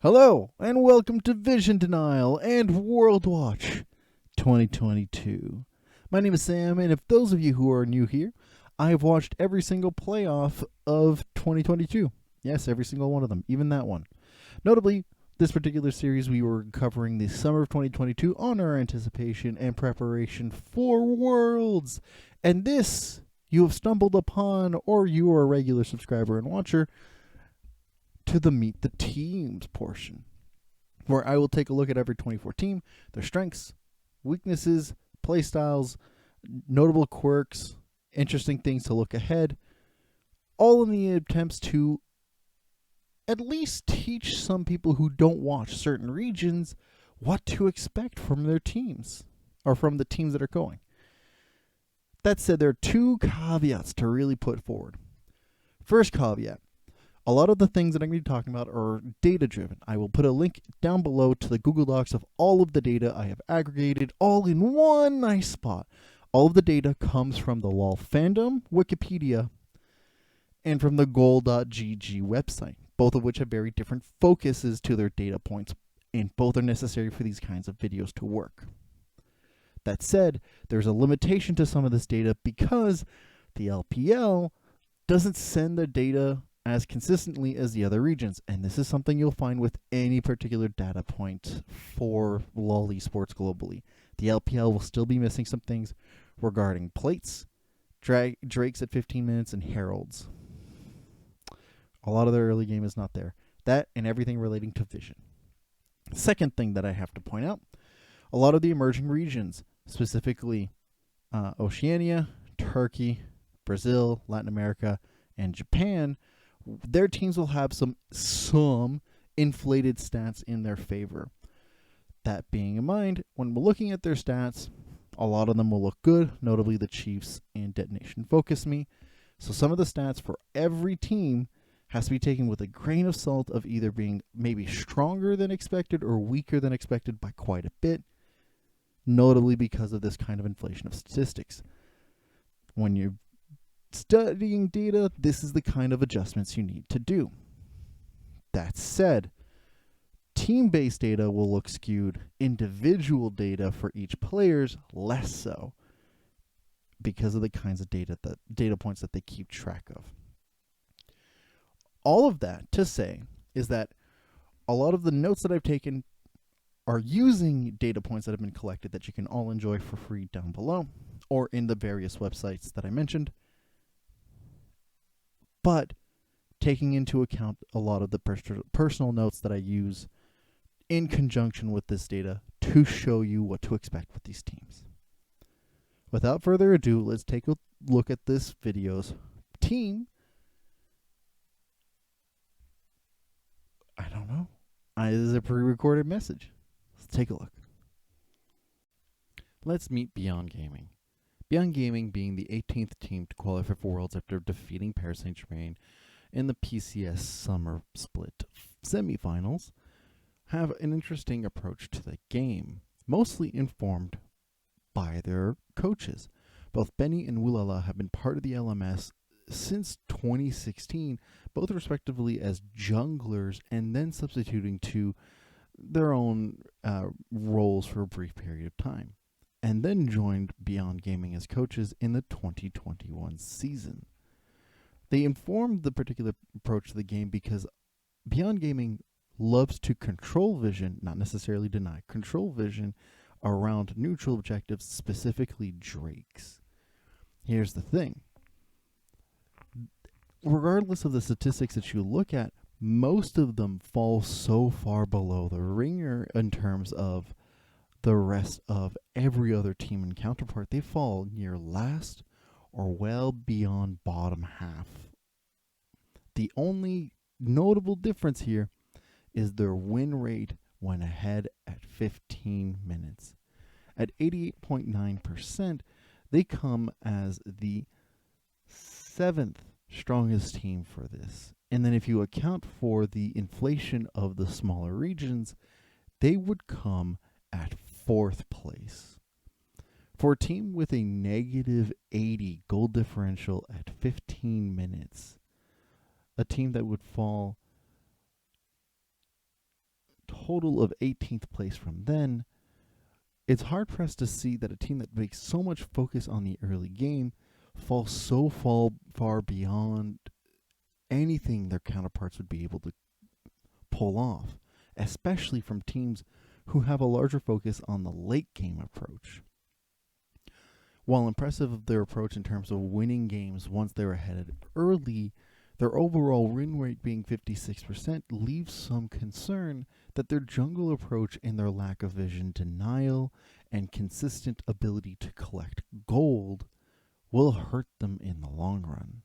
Hello, and welcome to Vision Denial and World Watch 2022. My name is Sam, and if those of you who are new here, I have watched every single playoff of 2022. Yes, every single one of them, even that one. Notably, this particular series we were covering the summer of 2022 on our anticipation and preparation for Worlds. And this you have stumbled upon, or you are a regular subscriber and watcher, to the Meet the Teams portion, where I will take a look at every 24 team, their strengths, weaknesses, play styles, notable quirks, interesting things to look ahead, all in the attempts to at least teach some people who don't watch certain regions what to expect from their teams, or from the teams that are going. That said, there are two caveats to really put forward. First caveat: a lot of the things that I'm going to be talking about are data-driven. I will put a link down below to the Google Docs of all of the data I have aggregated all in one nice spot. All of the data comes from the LoL fandom, Wikipedia, and from the goal.gg website, both of which have very different focuses to their data points, and both are necessary for these kinds of videos to work. That said, there's a limitation to some of this data because the LPL doesn't send the data as consistently as the other regions, and this is something you'll find with any particular data point for LoL esports globally. The LPL will still be missing some things regarding plates, drakes at 15 minutes, and heralds. A lot of the early game is not there. That and everything relating to vision. Second thing that I have to point out, a lot of the emerging regions, specifically Oceania, Turkey, Brazil, Latin America, and Japan, their teams will have some inflated stats in their favor. That being in mind, when we're looking at their stats, a lot of them will look good, notably the Chiefs and Detonation Focus Me. So some of the stats for every team has to be taken with a grain of salt of either being maybe stronger than expected or weaker than expected by quite a bit, notably because of this kind of inflation of statistics. When you're studying data, this is the kind of adjustments you need to do. That said, team-based data will look skewed. Individual data for each player's less so, because of the kinds of data points that they keep track of. All of that to say is that a lot of the notes that I've taken are using data points that have been collected that you can all enjoy for free down below, or in the various websites that I mentioned, but taking into account a lot of the personal notes that I use in conjunction with this data to show you what to expect with these teams. Without further ado, let's take a look at this video's team. I don't know. This is a pre-recorded message. Let's take a look. Let's meet Beyond Gaming. Beyond Gaming, being the 18th team to qualify for Worlds after defeating Paris Saint-Germain in the PCS Summer Split semifinals, have an interesting approach to the game, mostly informed by their coaches. Both Benny and Wulala have been part of the LMS since 2016, both respectively as junglers and then substituting to their own roles for a brief period of time, and then joined Beyond Gaming as coaches in the 2021 season. They informed the particular approach to the game because Beyond Gaming loves to control vision, not necessarily deny, control vision around neutral objectives, specifically drakes. Here's the thing. Regardless of the statistics that you look at, most of them fall so far below the ringer in terms of the rest of every other team and counterpart. They fall near last or well beyond bottom half. The only notable difference here is their win rate when ahead at 15 minutes. At 88.9%, they come as the 7th strongest team for this And then if you account for the inflation of the smaller regions, they would come at 4th place. For a team with a negative 80 goal differential at 15 minutes, a team that would fall total of 18th place from then, it's hard pressed to see that a team that makes so much focus on the early game falls so far beyond anything their counterparts would be able to pull off, especially from teams who have a larger focus on the late game approach. While impressive of their approach in terms of winning games once they were ahead early, their overall win rate being 56% leaves some concern that their jungle approach and their lack of vision denial and consistent ability to collect gold will hurt them in the long run.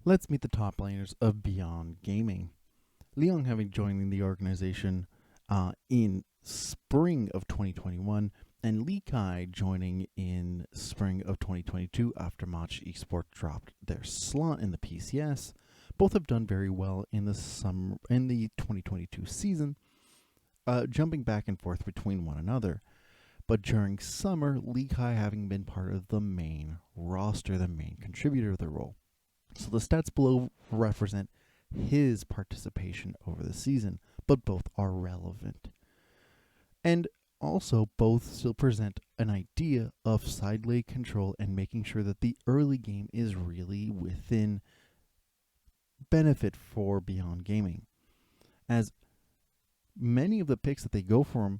Let's meet the top laners of Beyond Gaming. Liang having joined the organization in spring of 2021, and Likai joining in spring of 2022 after Match Esports dropped their slot in the PCS. Both have done very well in the 2022 season, jumping back and forth between one another. But during summer, Likai having been part of the main roster, the main contributor of the role. So the stats below represent his participation over the season, but both are relevant. And also, both still present an idea of side lane control and making sure that the early game is really within benefit for Beyond Gaming, as many of the picks that they go for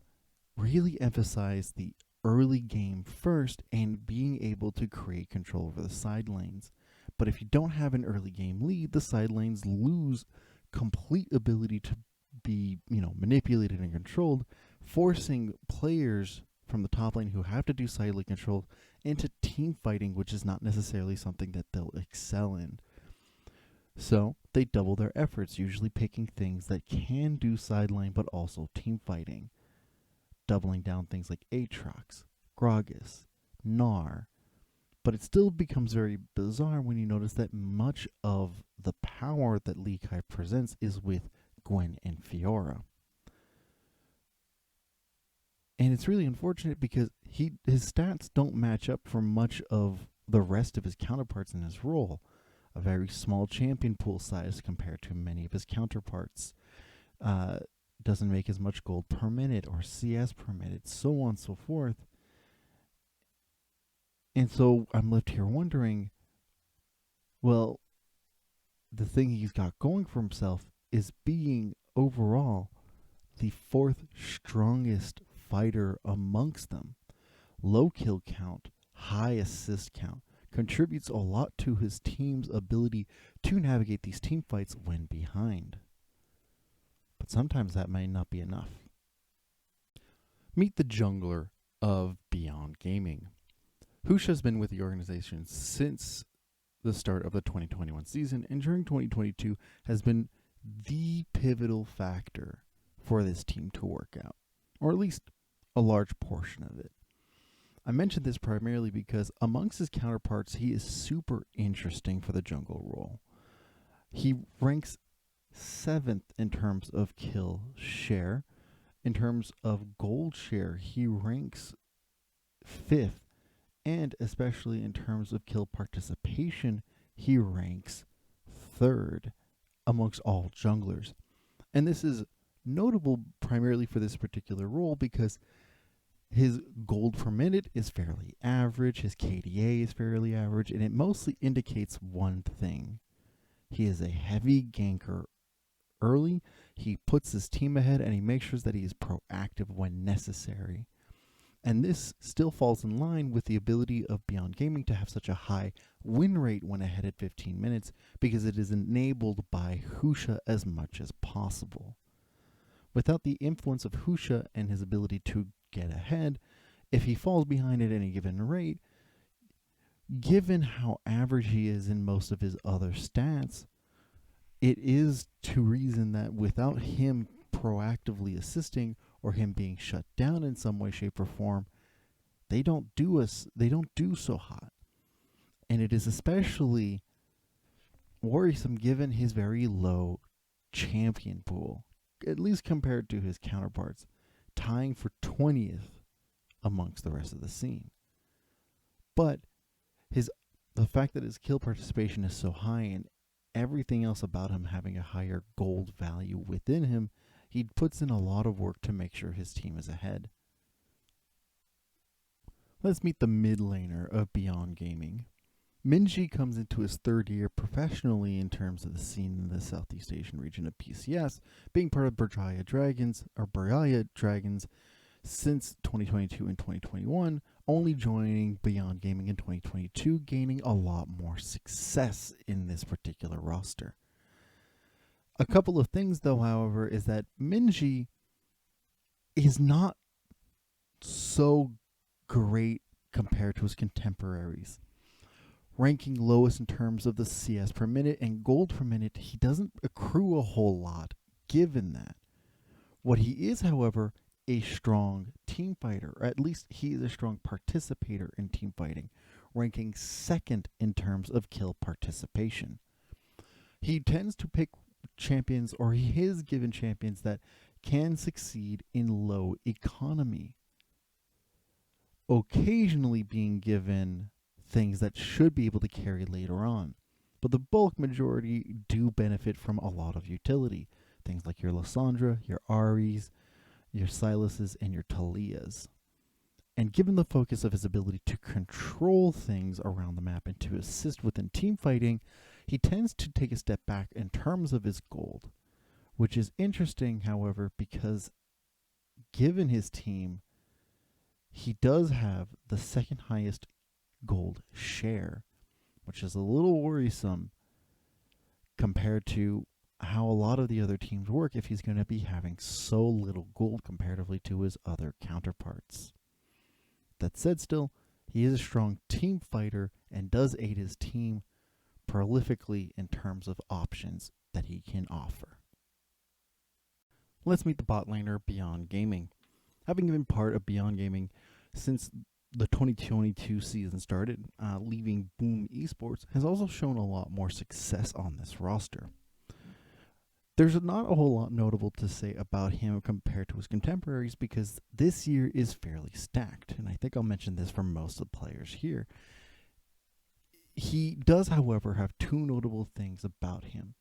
really emphasize the early game first and being able to create control over the side lanes. But if you don't have an early game lead, the side lanes lose complete ability to be, manipulated and controlled, forcing players from the top lane who have to do side lane control into team fighting, which is not necessarily something that they'll excel in. So they double their efforts, usually picking things that can do side lane but also team fighting, doubling down things like Aatrox, Gragas, Gnar. But it still becomes very bizarre when you notice that much of the power that Likai presents is with Gwen and Fiora. And it's really unfortunate because his stats don't match up for much of the rest of his counterparts in his role. A very small champion pool size compared to many of his counterparts. Doesn't make as much gold per minute or CS per minute, so on and so forth. And so I'm left here wondering, well, the thing he's got going for himself is being overall the 4th strongest fighter amongst them. Low kill count, high assist count, contributes a lot to his team's ability to navigate these team fights when behind. But sometimes that may not be enough. Meet the jungler of Beyond Gaming. HuSha has been with the organization since the start of the 2021 season, and during 2022 has been the pivotal factor for this team to work out, or at least a large portion of it. I mentioned this primarily because amongst his counterparts, he is super interesting for the jungle role. He ranks 7th in terms of kill share. In terms of gold share, he ranks 5th. And especially in terms of kill participation, he ranks 3rd amongst all junglers. And this is notable primarily for this particular role because his gold per minute is fairly average, his KDA is fairly average, and it mostly indicates one thing. He is a heavy ganker early, he puts his team ahead, and he makes sure that he is proactive when necessary. And this still falls in line with the ability of Beyond Gaming to have such a high win rate when ahead at 15 minutes because it is enabled by HuSha as much as possible. Without the influence of HuSha and his ability to get ahead, if he falls behind at any given rate, given how average he is in most of his other stats, it is to reason that without him proactively assisting or him being shut down in some way, shape, or form, they don't do so hot. And it is especially worrisome given his very low champion pool, at least compared to his counterparts, tying for 20th amongst the rest of the scene. But the fact that his kill participation is so high and everything else about him having a higher gold value within him, he puts in a lot of work to make sure his team is ahead. Let's meet the mid laner of Beyond Gaming. Minji comes into his third year professionally in terms of the scene in the Southeast Asian region of PCS, being part of Berjaya Dragons since 2022 and 2021, only joining Beyond Gaming in 2022, gaining a lot more success in this particular roster. A couple of things, though, however, is that Minji is not so great compared to his contemporaries. Ranking lowest in terms of the CS per minute and gold per minute, he doesn't accrue a whole lot given that. What he is, however, a strong team fighter, or at least he is a strong participator in team fighting, ranking second in terms of kill participation. He tends to pick champions, or he is given champions that can succeed in low economy, occasionally being given things that should be able to carry later on. But the bulk majority do benefit from a lot of utility. Things like your Lysandra, your Aries, your Silases, and your Talias. And given the focus of his ability to control things around the map and to assist within team fighting, he tends to take a step back in terms of his gold, which is interesting, however, because given his team, he does have the second highest gold share, which is a little worrisome compared to how a lot of the other teams work if he's going to be having so little gold comparatively to his other counterparts. That said, still, he is a strong team fighter and does aid his team prolifically in terms of options that he can offer. Let's meet the bot laner Beyond Gaming. Having been part of Beyond Gaming since the 2022 season started, leaving Boom Esports, has also shown a lot more success on this roster. There's not a whole lot notable to say about him compared to his contemporaries because this year is fairly stacked, and I think I'll mention this for most of the players here. He does, however, have two notable things about him.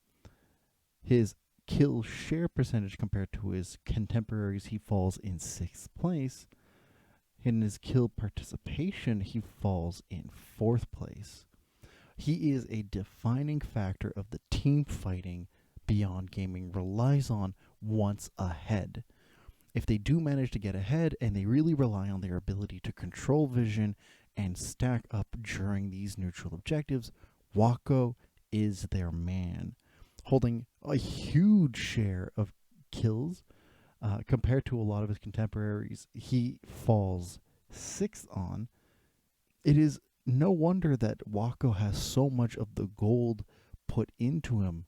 His kill share percentage compared to his contemporaries, he falls in 6th place. In his kill participation, he falls in 4th place. He is a defining factor of the team fighting Beyond Gaming relies on once ahead. If they do manage to get ahead and they really rely on their ability to control vision and stack up during these neutral objectives, Wako is their man, holding a huge share of kills. Compared to a lot of his contemporaries, he falls 6th on. It is no wonder that Wako has so much of the gold put into him,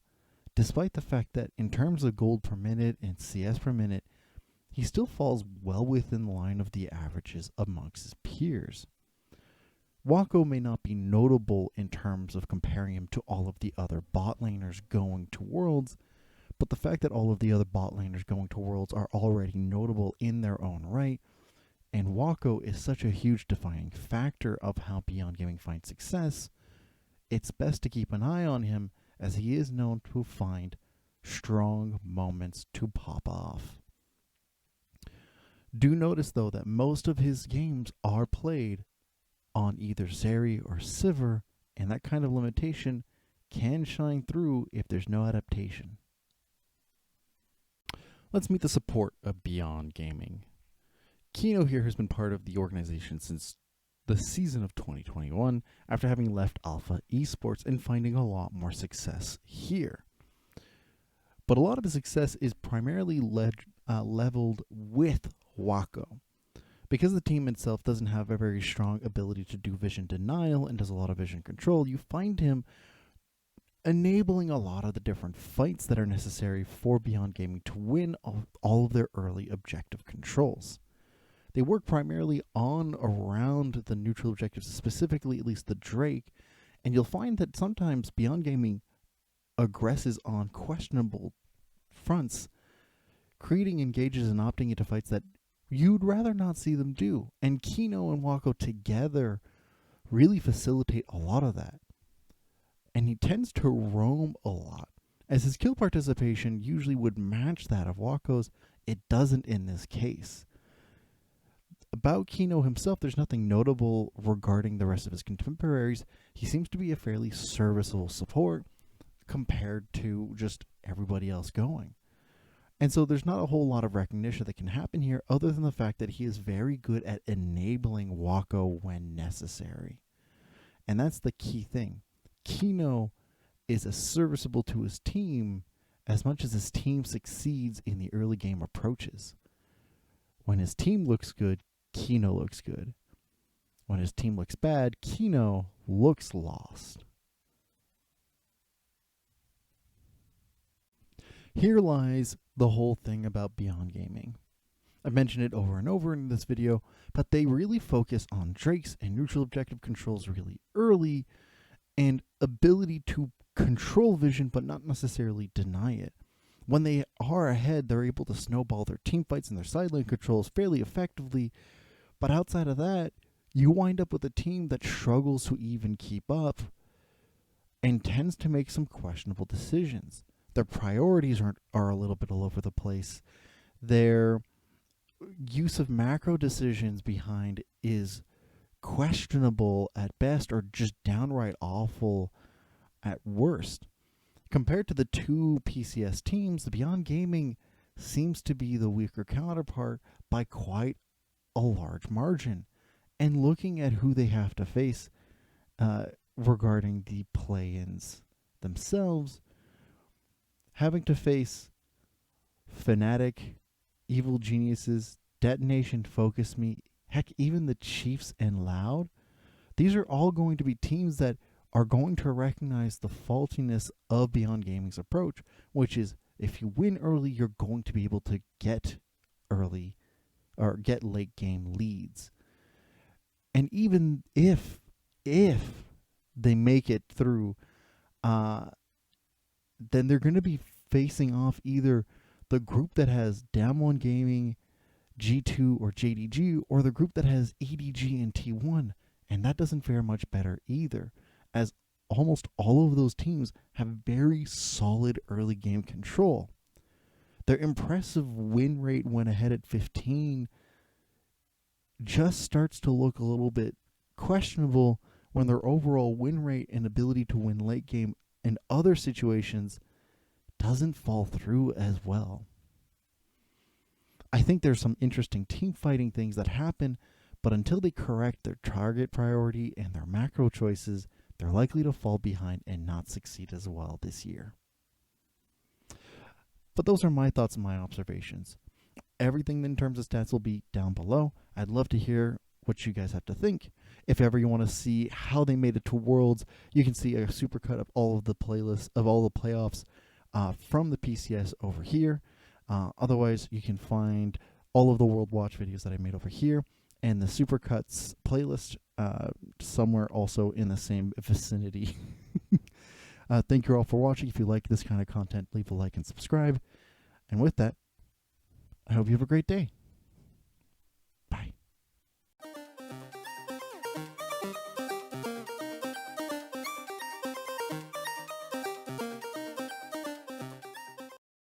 despite the fact that in terms of gold per minute and CS per minute, he still falls well within the line of the averages amongst his peers. Wako may not be notable in terms of comparing him to all of the other bot laners going to Worlds, but the fact that all of the other bot laners going to Worlds are already notable in their own right, and Wako is such a huge defining factor of how Beyond Gaming finds success, it's best to keep an eye on him as he is known to find strong moments to pop off. Do notice, though, that most of his games are played on either Zeri or Sivir, and that kind of limitation can shine through if there's no adaptation. Let's meet the support of Beyond Gaming. Kino here has been part of the organization since the season of 2021 after having left Alpha Esports and finding a lot more success here. But a lot of the success is primarily leveled with Wako. Because the team itself doesn't have a very strong ability to do vision denial and does a lot of vision control, you find him enabling a lot of the different fights that are necessary for Beyond Gaming to win all of their early objective controls. They work primarily on around the neutral objectives, specifically at least the Drake, and you'll find that sometimes Beyond Gaming aggresses on questionable fronts, creating engages and opting into fights that you'd rather not see them do. And Kino and Wako together really facilitate a lot of that. And he tends to roam a lot, as his kill participation usually would match that of Wako's. It doesn't in this case. About Kino himself, there's nothing notable regarding the rest of his contemporaries. He seems to be a fairly serviceable support compared to just everybody else going. And so there's not a whole lot of recognition that can happen here other than the fact that he is very good at enabling Wako when necessary. And that's the key thing. Kino is as serviceable to his team as much as his team succeeds in the early game approaches. When his team looks good, Kino looks good. When his team looks bad, Kino looks lost. Here lies the whole thing about Beyond Gaming. I've mentioned it over and over in this video, but they really focus on Drakes and neutral objective controls really early, and ability to control vision but not necessarily deny it. When they are ahead, they're able to snowball their team fights and their sideline controls fairly effectively, but outside of that, you wind up with a team that struggles to even keep up and tends to make some questionable decisions. Their priorities are a little bit all over the place. Their use of macro decisions behind is questionable at best or just downright awful at worst. Compared to the two PCS teams, the Beyond Gaming seems to be the weaker counterpart by quite a large margin. And looking at who they have to face regarding the play-ins themselves, having to face Fnatic, Evil Geniuses, Detonation, Focus Me, heck, even the Chiefs and Loud, these are all going to be teams that are going to recognize the faultiness of Beyond Gaming's approach, which is if you win early, you're going to be able to get early or get late game leads. And even if they make it through, then they're going to be facing off either the group that has Damwon Gaming, G2, or JDG, or the group that has EDG and T1. And that doesn't fare much better either, as almost all of those teams have very solid early game control. Their impressive win rate when ahead at 15 just starts to look a little bit questionable when their overall win rate and ability to win late game in other situations doesn't fall through as well. I think there's some interesting team fighting things that happen, but until they correct their target priority and their macro choices, they're likely to fall behind and not succeed as well this year. But those are my thoughts and my observations. Everything in terms of stats will be down below. I'd love to hear what you guys have to think. If ever you want to see how they made it to Worlds, you can see a supercut of all of the playlists of all the playoffs from the PCS over here. Otherwise, you can find all of the World Watch videos that I made over here and the supercuts playlist somewhere also in the same vicinity. Thank you all for watching. If you like this kind of content, leave a like and subscribe. And with that, I hope you have a great day.